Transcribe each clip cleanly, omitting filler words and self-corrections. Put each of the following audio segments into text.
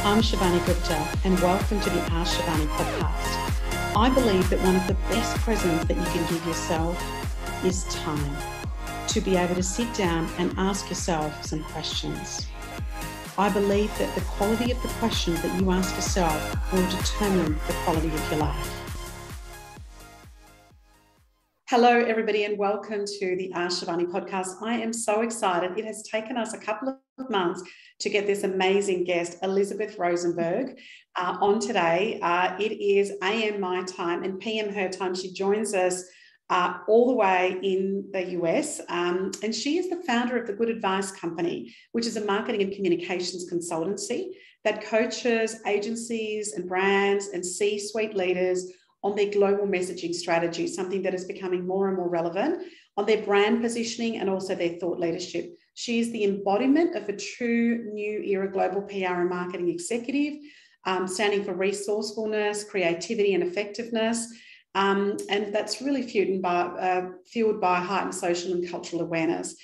I'm Shivani Gupta, and welcome to the Ask Shivani podcast. I believe that one of the best presents that you can give yourself is time to be able to sit down and ask yourself some questions. I believe that the quality of the questions that you ask yourself will determine the quality of your life. Hello, everybody, and welcome to the Ask Shivani podcast. I am so excited. It has taken us a couple of months to get this amazing guest, Elizabeth Rosenberg, on today. It is AM my time and PM her time. She joins us all the way in the US, and she is the founder of the Good Advice Company, which is a marketing and communications consultancy that coaches agencies and brands and C-suite leaders on their global messaging strategy, something that is becoming more and more relevant, on their brand positioning and also their thought leadership. She is the embodiment of a true new era global PR and marketing executive, standing for resourcefulness, creativity and effectiveness. And that's really fueled by heightened social and cultural awareness.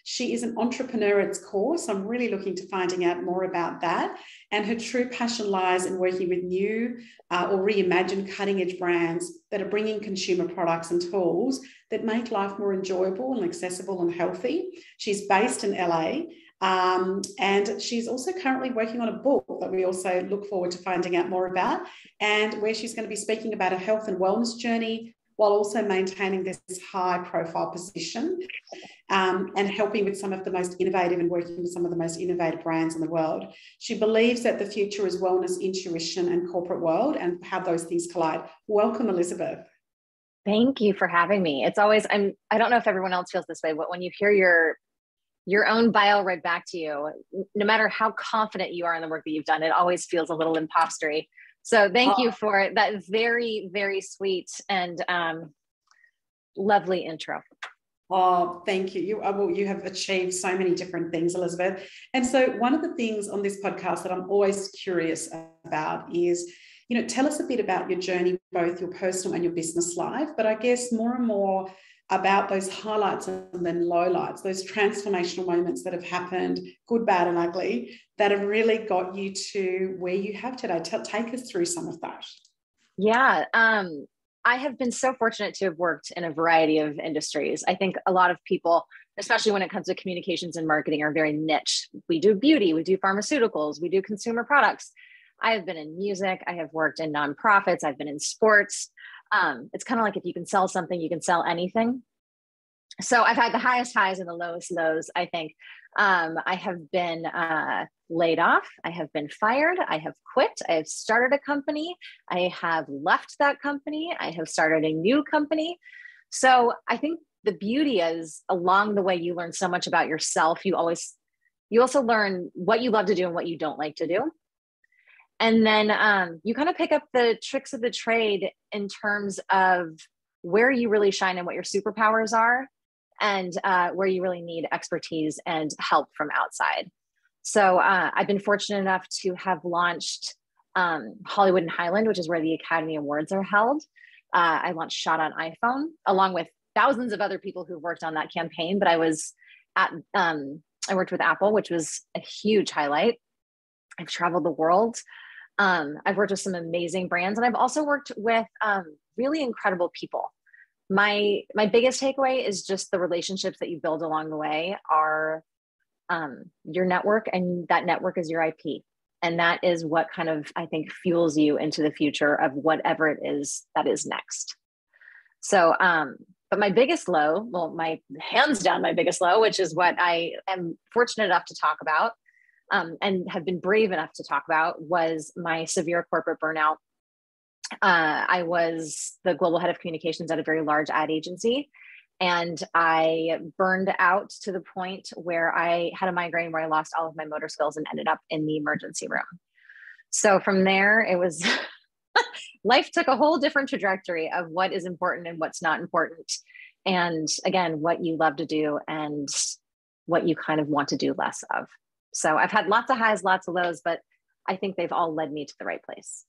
She is an entrepreneur at its core, so I'm really looking to finding out more about that. And her true passion lies in working with new or reimagined cutting-edge brands that are bringing consumer products and tools that make life more enjoyable and accessible and healthy. She's based in LA, and she's also currently working on a book that we also look forward to finding out more about, and where she's going to be speaking about a health and wellness journey while also maintaining this high-profile position and helping with some of the most innovative and working with some of the most innovative brands in the world. She believes that the future is wellness, intuition, and corporate world, and how those things collide. Welcome, Elizabeth. Thank you for having me. It's always, I don't know if everyone else feels this way, but when you hear your own bio read back to you, no matter how confident you are in the work that you've done, it always feels a little impostery. So thank you for that very, very sweet and lovely intro. Oh, thank you. You have achieved so many different things, Elizabeth. And so one of the things on this podcast that I'm always curious about is, tell us a bit about your journey, both your personal and your business life, but I guess more and more about those highlights and then lowlights, those transformational moments that have happened, good, bad, and ugly, that have really got you to where you have today. Take us through some of that. Yeah. I have been so fortunate to have worked in a variety of industries. I think a lot of people, especially when it comes to communications and marketing, are very niche. We do beauty, we do pharmaceuticals, we do consumer products. I have been in music. I have worked in nonprofits. I've been in sports. It's kind of like if you can sell something, you can sell anything. So I've had the highest highs and the lowest lows, I think. I have been laid off. I have been fired. I have quit. I have started a company. I have left that company. I have started a new company. So I think the beauty is along the way, you learn so much about yourself. You also learn what you love to do and what you don't like to do. And then you kind of pick up the tricks of the trade in terms of where you really shine and what your superpowers are, and where you really need expertise and help from outside. So I've been fortunate enough to have launched Hollywood and Highland, which is where the Academy Awards are held. I launched Shot on iPhone, along with thousands of other people who've worked on that campaign. But I worked with Apple, which was a huge highlight. I've traveled the world. I've worked with some amazing brands, and I've also worked with really incredible people. My biggest takeaway is just the relationships that you build along the way are your network, and that network is your IP. And that is what kind of, I think, fuels you into the future of whatever it is that is next. So, but my biggest low, my hands down, my biggest low, which is what I am fortunate enough to talk about, and have been brave enough to talk about, was my severe corporate burnout. I was the global head of communications at a very large ad agency, and I burned out to the point where I had a migraine where I lost all of my motor skills and ended up in the emergency room. So from there, it was life took a whole different trajectory of what is important and what's not important. And again, what you love to do and what you kind of want to do less of. So I've had lots of highs, lots of lows, but I think they've all led me to the right place.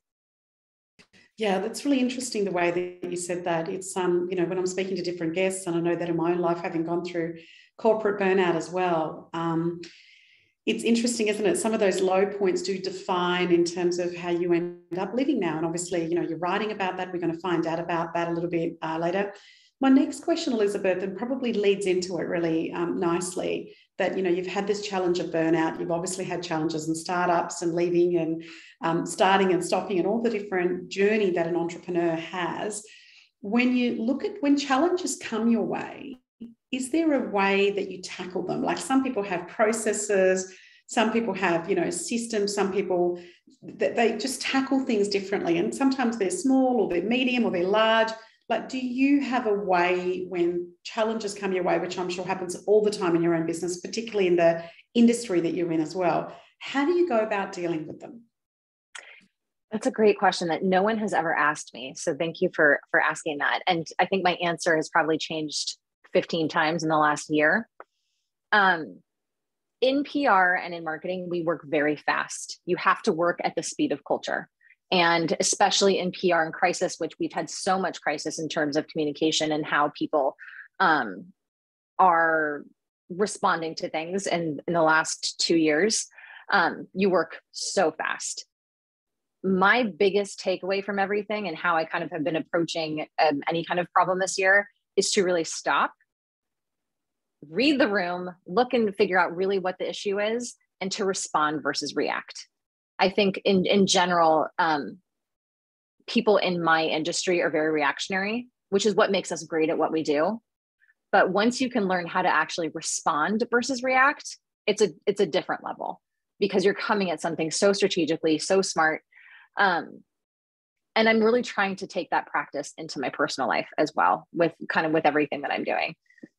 Yeah, that's really interesting the way that you said that. It's, when I'm speaking to different guests, and I know that in my own life, having gone through corporate burnout as well, it's interesting, isn't it? Some of those low points do define in terms of how you end up living now. And obviously, you're writing about that. We're going to find out about that a little bit later. My next question, Elizabeth, and probably leads into it really nicely, that, you've had this challenge of burnout. You've obviously had challenges in startups and leaving and starting and stopping and all the different journey that an entrepreneur has. When you look at when challenges come your way, is there a way that you tackle them? Like, some people have processes, some people have, systems, some people, they just tackle things differently. And sometimes they're small or they're medium or they're large. Like, do you have a way when challenges come your way, which I'm sure happens all the time in your own business, particularly in the industry that you're in as well? How do you go about dealing with them? That's a great question that no one has ever asked me. So thank you for asking that. And I think my answer has probably changed 15 times in the last year. In PR and in marketing, we work very fast. You have to work at the speed of culture. And especially in PR and crisis, which we've had so much crisis in terms of communication and how people are responding to things in the last 2 years, you work so fast. My biggest takeaway from everything and how I kind of have been approaching any kind of problem this year is to really stop, read the room, look and figure out really what the issue is, and to respond versus react. I think in general, people in my industry are very reactionary, which is what makes us great at what we do. But once you can learn how to actually respond versus react, it's a different level, because you're coming at something so strategically, so smart. And I'm really trying to take that practice into my personal life as well, with everything that I'm doing.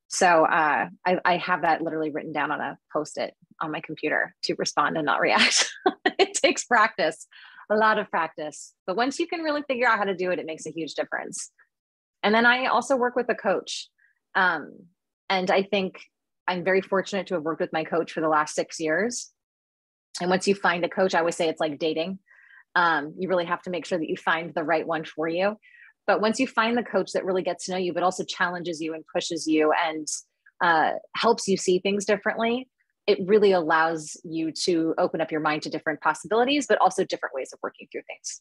So I have that literally written down on a Post-it on my computer, to respond and not react. It takes practice, a lot of practice. But once you can really figure out how to do it, it makes a huge difference. And then I also work with a coach. And I think I'm very fortunate to have worked with my coach for the last 6 years. And once you find a coach, I always say it's like dating. You really have to make sure that you find the right one for you. But once you find the coach that really gets to know you, but also challenges you and pushes you and helps you see things differently, it really allows you to open up your mind to different possibilities, but also different ways of working through things.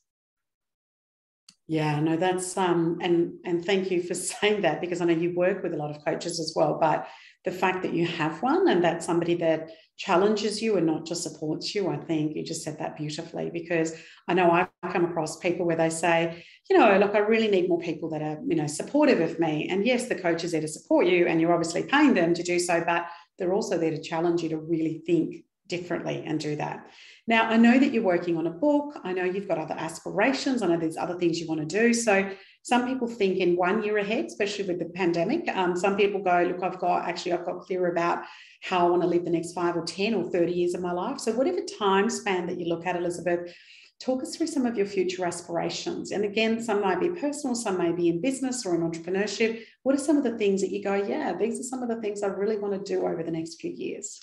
Yeah, no, that's and thank you for saying that, because I know you work with a lot of coaches as well, but the fact that you have one and that's somebody that challenges you and not just supports you, I think you just said that beautifully, because I know I've come across people where they say, look, I really need more people that are, supportive of me. And yes, the coach is there to support you and you're obviously paying them to do so, but they're also there to challenge you to really think differently and do that. Now, I know that you're working on a book. I know you've got other aspirations. I know there's other things you want to do. So some people think in 1 year ahead, especially with the pandemic. Some people go, look, I've got clear about how I want to live the next 5 or 10 or 30 years of my life. So whatever time span that you look at, Elizabeth, talk us through some of your future aspirations. And again, some might be personal, some may be in business or in entrepreneurship. What are some of the things that you go, yeah, these are some of the things I really want to do over the next few years?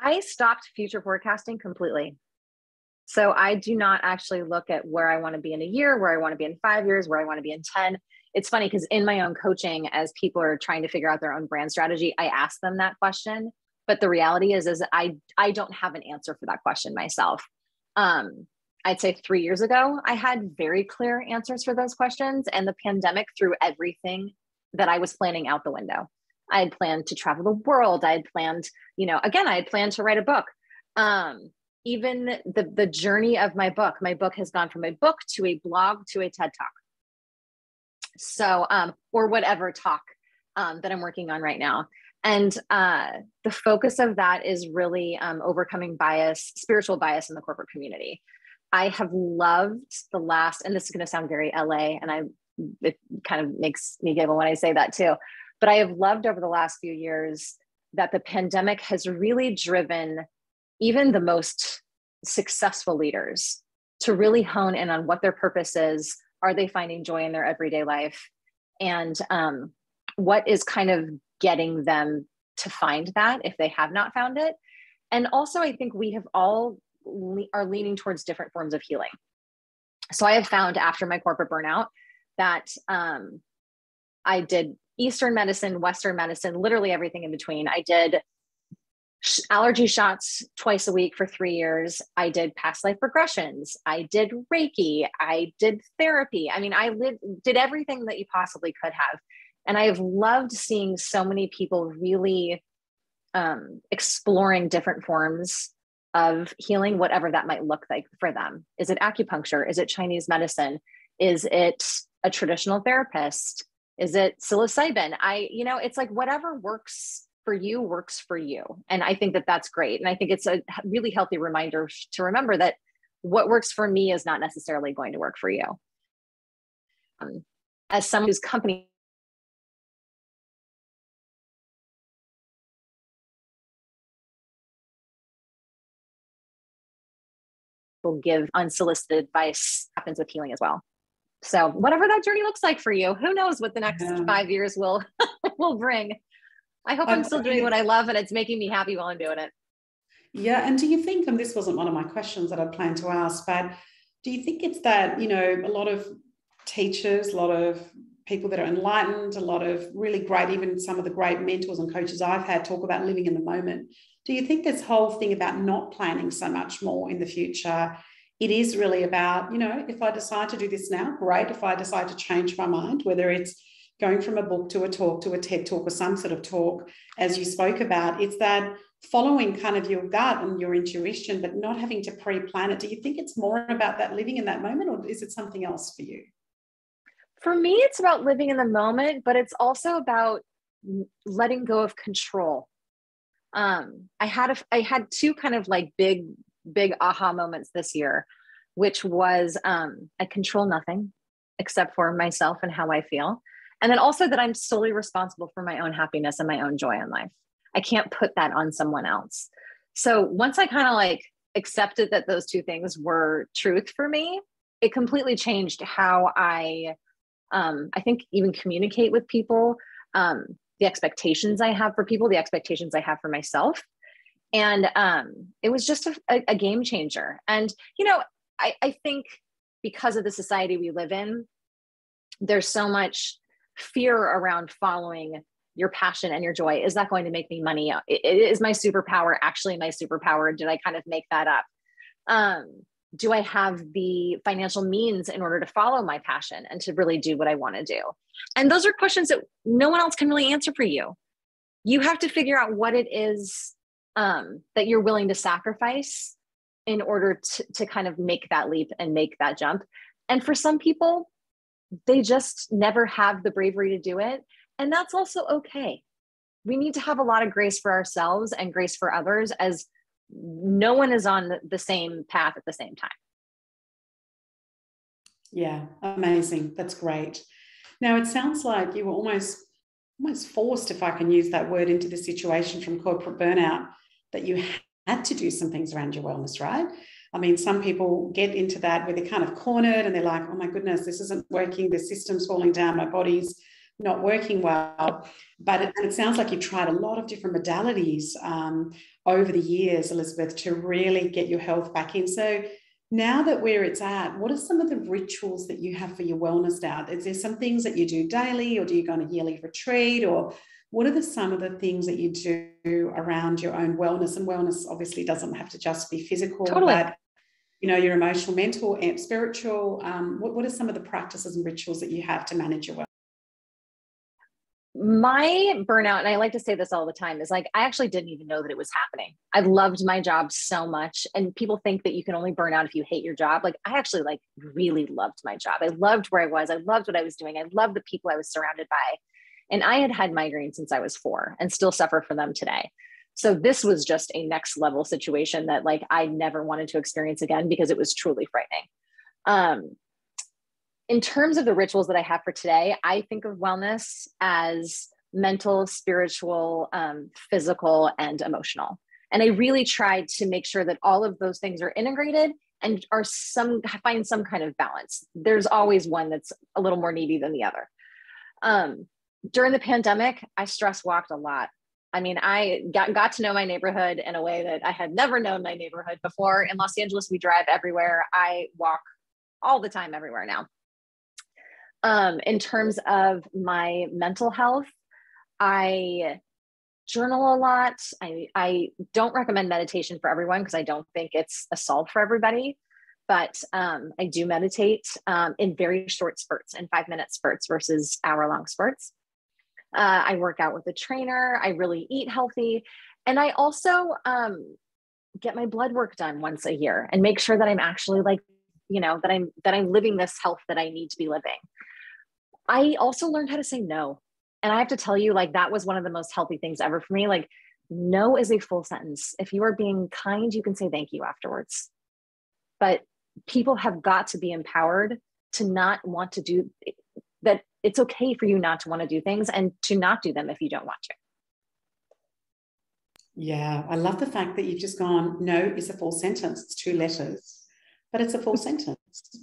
I stopped future forecasting completely. So I do not actually look at where I want to be in a year, where I want to be in 5 years, where I want to be in 10. It's funny because in my own coaching, as people are trying to figure out their own brand strategy, I ask them that question. But the reality is I don't have an answer for that question myself. I'd say 3 years ago, I had very clear answers for those questions, and the pandemic threw everything that I was planning out the window. I had planned to travel the world. I had planned, I had planned to write a book. Even the journey of my book has gone from a book to a blog to a TED Talk. So, or whatever talk that I'm working on right now. And the focus of that is really overcoming spiritual bias in the corporate community. I have loved and this is going to sound very LA, and it kind of makes me giggle when I say that too. But I have loved over the last few years that the pandemic has really driven even the most successful leaders to really hone in on what their purpose is. Are they finding joy in their everyday life? And what is kind of getting them to find that if they have not found it? And also, I think we have all are leaning towards different forms of healing. So I have found after my corporate burnout that I did Eastern medicine, Western medicine, literally everything in between. I did allergy shots twice a week for 3 years. I did past life regressions. I did Reiki. I did therapy. I mean, did everything that you possibly could have. And I have loved seeing so many people really exploring different forms of healing, whatever that might look like for them. Is it acupuncture? Is it Chinese medicine? Is it a traditional therapist? Is it psilocybin? It's like whatever works for you works for you. And I think that that's great. And I think it's a really healthy reminder to remember that what works for me is not necessarily going to work for you. As someone whose company will give unsolicited advice happens with healing as well. So whatever that journey looks like for you, who knows what the next 5 years will bring. I hope I'm still doing what I love and it's making me happy while I'm doing it. Yeah. And do you think, and this wasn't one of my questions that I planned to ask, but do you think it's that, a lot of teachers, a lot of people that are enlightened, a lot of really great, even some of the great mentors and coaches I've had talk about living in the moment. Do you think this whole thing about not planning so much more in the future, it is really about, if I decide to do this now, great. If I decide to change my mind, whether it's going from a book to a talk to a TED talk or some sort of talk, as you spoke about, it's that following kind of your gut and your intuition, but not having to pre-plan it. Do you think it's more about that living in that moment, or is it something else for you? For me, it's about living in the moment, but it's also about letting go of control. I had two kind of like big aha moments this year, which was I control nothing except for myself and how I feel. And then also that I'm solely responsible for my own happiness and my own joy in life. I can't put that on someone else. So once I kind of like accepted that those two things were truth for me, it completely changed how I think even communicate with people, the expectations I have for people, the expectations I have for myself. And it was just a game changer. And, I think because of the society we live in, there's so much fear around following your passion and your joy. Is that going to make me money? Is my superpower actually my superpower? Did I kind of make that up? Do I have the financial means in order to follow my passion and to really do what I want to do? And those are questions that no one else can really answer for you. You have to figure out what it is that you're willing to sacrifice in order to kind of make that leap and make that jump. And for some people, they just never have the bravery to do it. And that's also okay. We need to have a lot of grace for ourselves and grace for others, as no one is on the same path at the same time. Yeah, amazing. That's great. Now, it sounds like you were almost forced, if I can use that word, into the situation from corporate burnout, that you had to do some things around your wellness, right? I mean, some people get into that where they're kind of cornered and they're like, oh my goodness, this isn't working. The system's falling down. My body's not working well. But it sounds like you tried a lot of different modalities over the years, Elizabeth, to really get your health back in. So now that where it's at, what are some of the rituals that you have for your wellness now? Is there some things that you do daily, or do you go on a yearly retreat, or what are some of the things that you do around your own wellness? And wellness obviously doesn't have to just be physical, totally. But your emotional, mental, and spiritual. What are some of the practices and rituals that you have to manage your wellness? My burnout, and I like to say this all the time, is like, I actually didn't even know that it was happening. I loved my job so much. And people think that you can only burn out if you hate your job. Like, I actually really loved my job. I loved where I was. I loved what I was doing. I loved the people I was surrounded by. And I had migraines since I was 4 and still suffer from them today. So this was just a next level situation that like I never wanted to experience again, because it was truly frightening. In terms of the rituals that I have for today, I think of wellness as mental, spiritual, physical, and emotional. And I really try to make sure that all of those things are integrated and find some kind of balance. There's always one that's a little more needy than the other. During the pandemic, I stress walked a lot. I mean, I got to know my neighborhood in a way that I had never known my neighborhood before. In Los Angeles, we drive everywhere. I walk all the time everywhere now. In terms of my mental health, I journal a lot. I don't recommend meditation for everyone because I don't think it's a solve for everybody. But I do meditate in very short spurts, in 5-minute spurts versus hour-long spurts. I work out with a trainer. I really eat healthy. And I also get my blood work done once a year and make sure that I'm actually like, that I'm living this health that I need to be living. I also learned how to say no. And I have to tell you, like, that was one of the most healthy things ever for me. Like, no is a full sentence. If you are being kind, you can say thank you afterwards. But people have got to be empowered to not want to do that. It's okay for you not to want to do things and to not do them if you don't want to. Yeah, I love the fact that you've just gone, no is a full sentence. It's 2 letters, but it's a full sentence.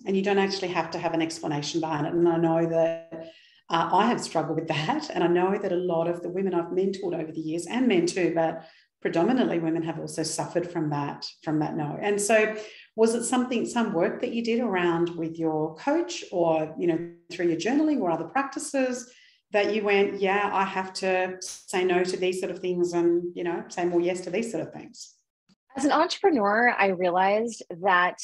And you don't actually have to have an explanation behind it. And I know that I have struggled with that. And I know that a lot of the women I've mentored over the years, and men too, but predominantly women, have also suffered from that no. And so was it some work that you did around with your coach, or, through your journaling or other practices, that you went, yeah, I have to say no to these sort of things and, say more yes to these sort of things? As an entrepreneur, I realized that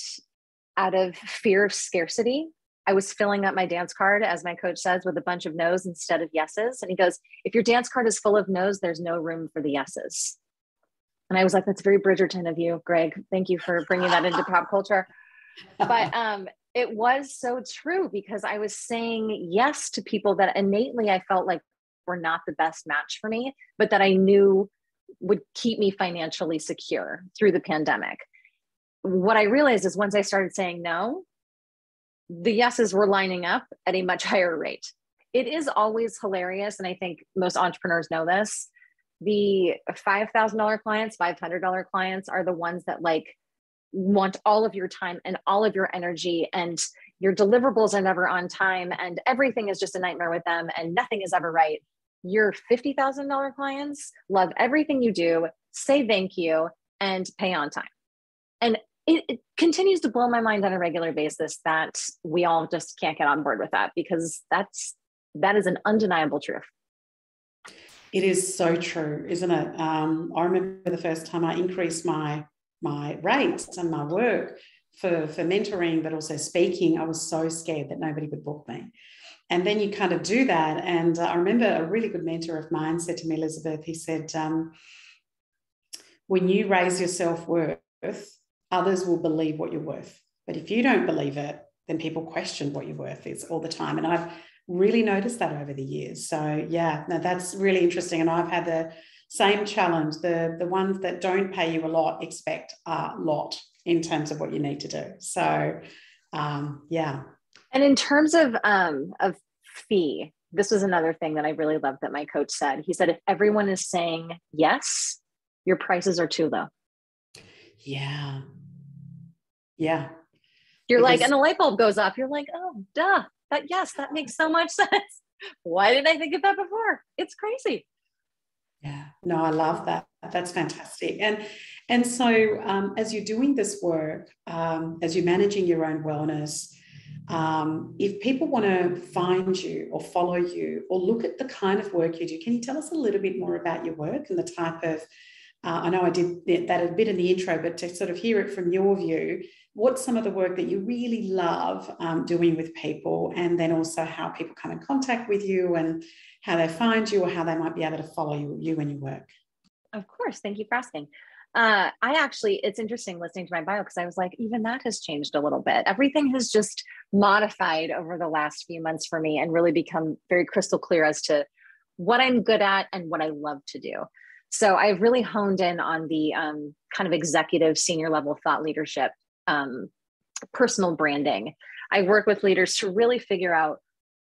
out of fear of scarcity, I was filling up my dance card, as my coach says, with a bunch of no's instead of yeses. And he goes, if your dance card is full of no's, there's no room for the yeses. And I was like, that's very Bridgerton of you, Greg. Thank you for bringing that into pop culture. But it was so true, because I was saying yes to people that innately I felt like were not the best match for me, but that I knew would keep me financially secure through the pandemic. What I realized is once I started saying no, the yeses were lining up at a much higher rate. It is always hilarious. And I think most entrepreneurs know this. The $5,000 clients, $500 clients are the ones that want all of your time and all of your energy, and your deliverables are never on time, and everything is just a nightmare with them, and nothing is ever right. Your $50,000 clients love everything you do, say thank you, and pay on time. And it continues to blow my mind on a regular basis that we all just can't get on board with that, because that is an undeniable truth. It is so true, isn't it? I remember the first time I increased my rates and my work for mentoring, but also speaking, I was so scared that nobody would book me. And then you kind of do that. And I remember a really good mentor of mine said to me, Elizabeth, he said, when you raise your self-worth, others will believe what you're worth. But if you don't believe it, then people question what your worth is all the time. And I've really noticed that over the years. So yeah, no, that's really interesting. And I've had the same challenge. The ones that don't pay you a lot expect a lot in terms of what you need to do. So yeah. And in terms of fee, this was another thing that I really loved that my coach said. He said, if everyone is saying yes, your prices are too low. Yeah. Yeah. You're like, and the light bulb goes off. You're like, oh, duh. But yes, that makes so much sense. Why didn't I think of that before? It's crazy. Yeah, no, I love that. That's fantastic. And so as you're doing this work, as you're managing your own wellness, if people want to find you or follow you or look at the kind of work you do, can you tell us a little bit more about your work and the type of, I know I did that a bit in the intro, but to sort of hear it from your view, what's some of the work that you really love doing with people, and then also how people come in contact with you and how they find you or how they might be able to follow you and your work? Of course. Thank you for asking. It's interesting listening to my bio, because I was like, even that has changed a little bit. Everything has just modified over the last few months for me and really become very crystal clear as to what I'm good at and what I love to do. So I've really honed in on the kind of executive senior level thought leadership, personal branding. I work with leaders to really figure out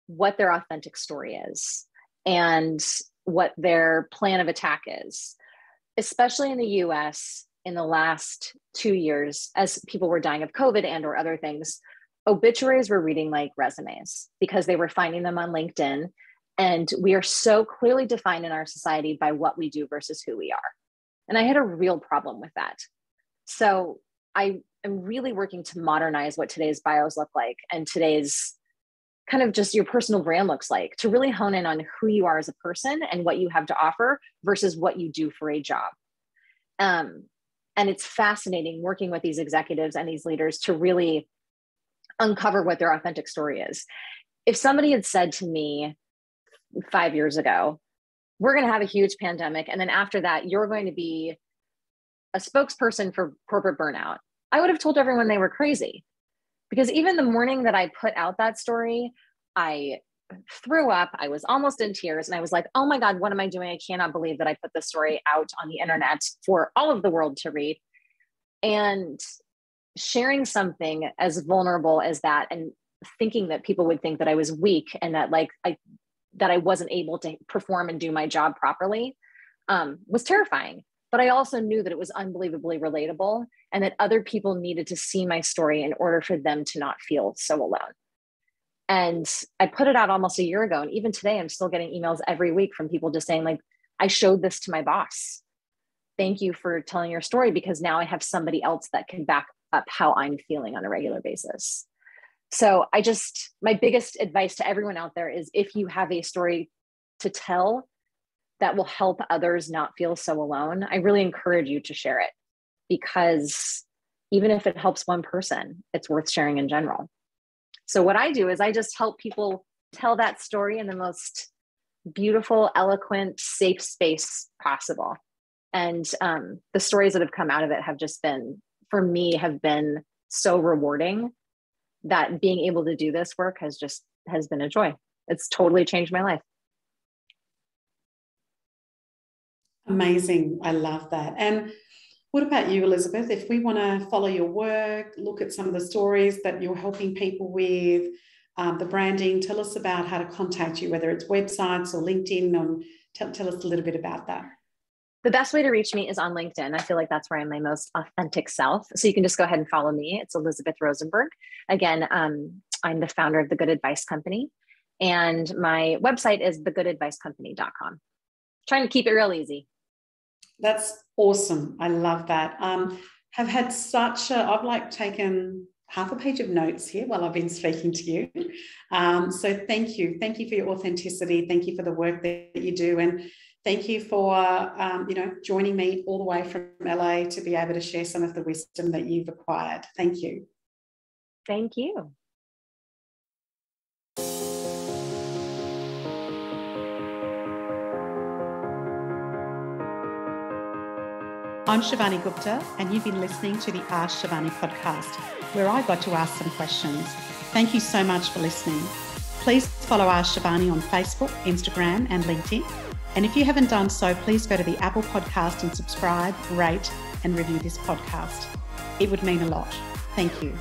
what their authentic story is and what their plan of attack is, especially in the US in the last 2 years, as people were dying of COVID and or other things. Obituaries were reading like resumes because they were finding them on LinkedIn. And we are so clearly defined in our society by what we do versus who we are. And I had a real problem with that. So I am really working to modernize what today's bios look like and today's kind of just your personal brand looks like, to really hone in on who you are as a person and what you have to offer versus what you do for a job. And it's fascinating working with these executives and these leaders to really uncover what their authentic story is. If somebody had said to me 5 years ago, we're going to have a huge pandemic, and then after that, you're going to be a spokesperson for corporate burnout, I would have told everyone they were crazy. Because even the morning that I put out that story, I threw up, I was almost in tears, and I was like, oh my God, what am I doing? I cannot believe that I put this story out on the internet for all of the world to read. And sharing something as vulnerable as that, and thinking that people would think that I was weak and that that I wasn't able to perform and do my job properly, was terrifying. But I also knew that it was unbelievably relatable and that other people needed to see my story in order for them to not feel so alone. And I put it out almost a year ago. And even today, I'm still getting emails every week from people just saying, like, I showed this to my boss. Thank you for telling your story, because now I have somebody else that can back up how I'm feeling on a regular basis. So my biggest advice to everyone out there is, if you have a story to tell that will help others not feel so alone, I really encourage you to share it, because even if it helps one person, it's worth sharing in general. So what I do is I just help people tell that story in the most beautiful, eloquent, safe space possible. And the stories that have come out of it have just been, for me, have been so rewarding, that being able to do this work has been a joy. It's totally changed my life. Amazing. I love that. And what about you, Elizabeth? If we want to follow your work, look at some of the stories that you're helping people with, the branding, tell us about how to contact you, whether it's websites or LinkedIn, tell us a little bit about that. The best way to reach me is on LinkedIn. I feel like that's where I'm my most authentic self. So you can just go ahead and follow me. It's Elizabeth Rosenberg. Again, I'm the founder of The Good Advice Company, and my website is thegoodadvicecompany.com. Trying to keep it real easy. That's awesome. I love that. Have had I've taken half a page of notes here while I've been speaking to you. So thank you. Thank you for your authenticity. Thank you for the work that you do. And thank you for, joining me all the way from LA to be able to share some of the wisdom that you've acquired. Thank you. Thank you. I'm Shivani Gupta, and you've been listening to the Ask Shivani podcast, where I got to ask some questions. Thank you so much for listening. Please follow Ask Shivani on Facebook, Instagram, and LinkedIn. And if you haven't done so, please go to the Apple podcast and subscribe, rate, and review this podcast. It would mean a lot. Thank you.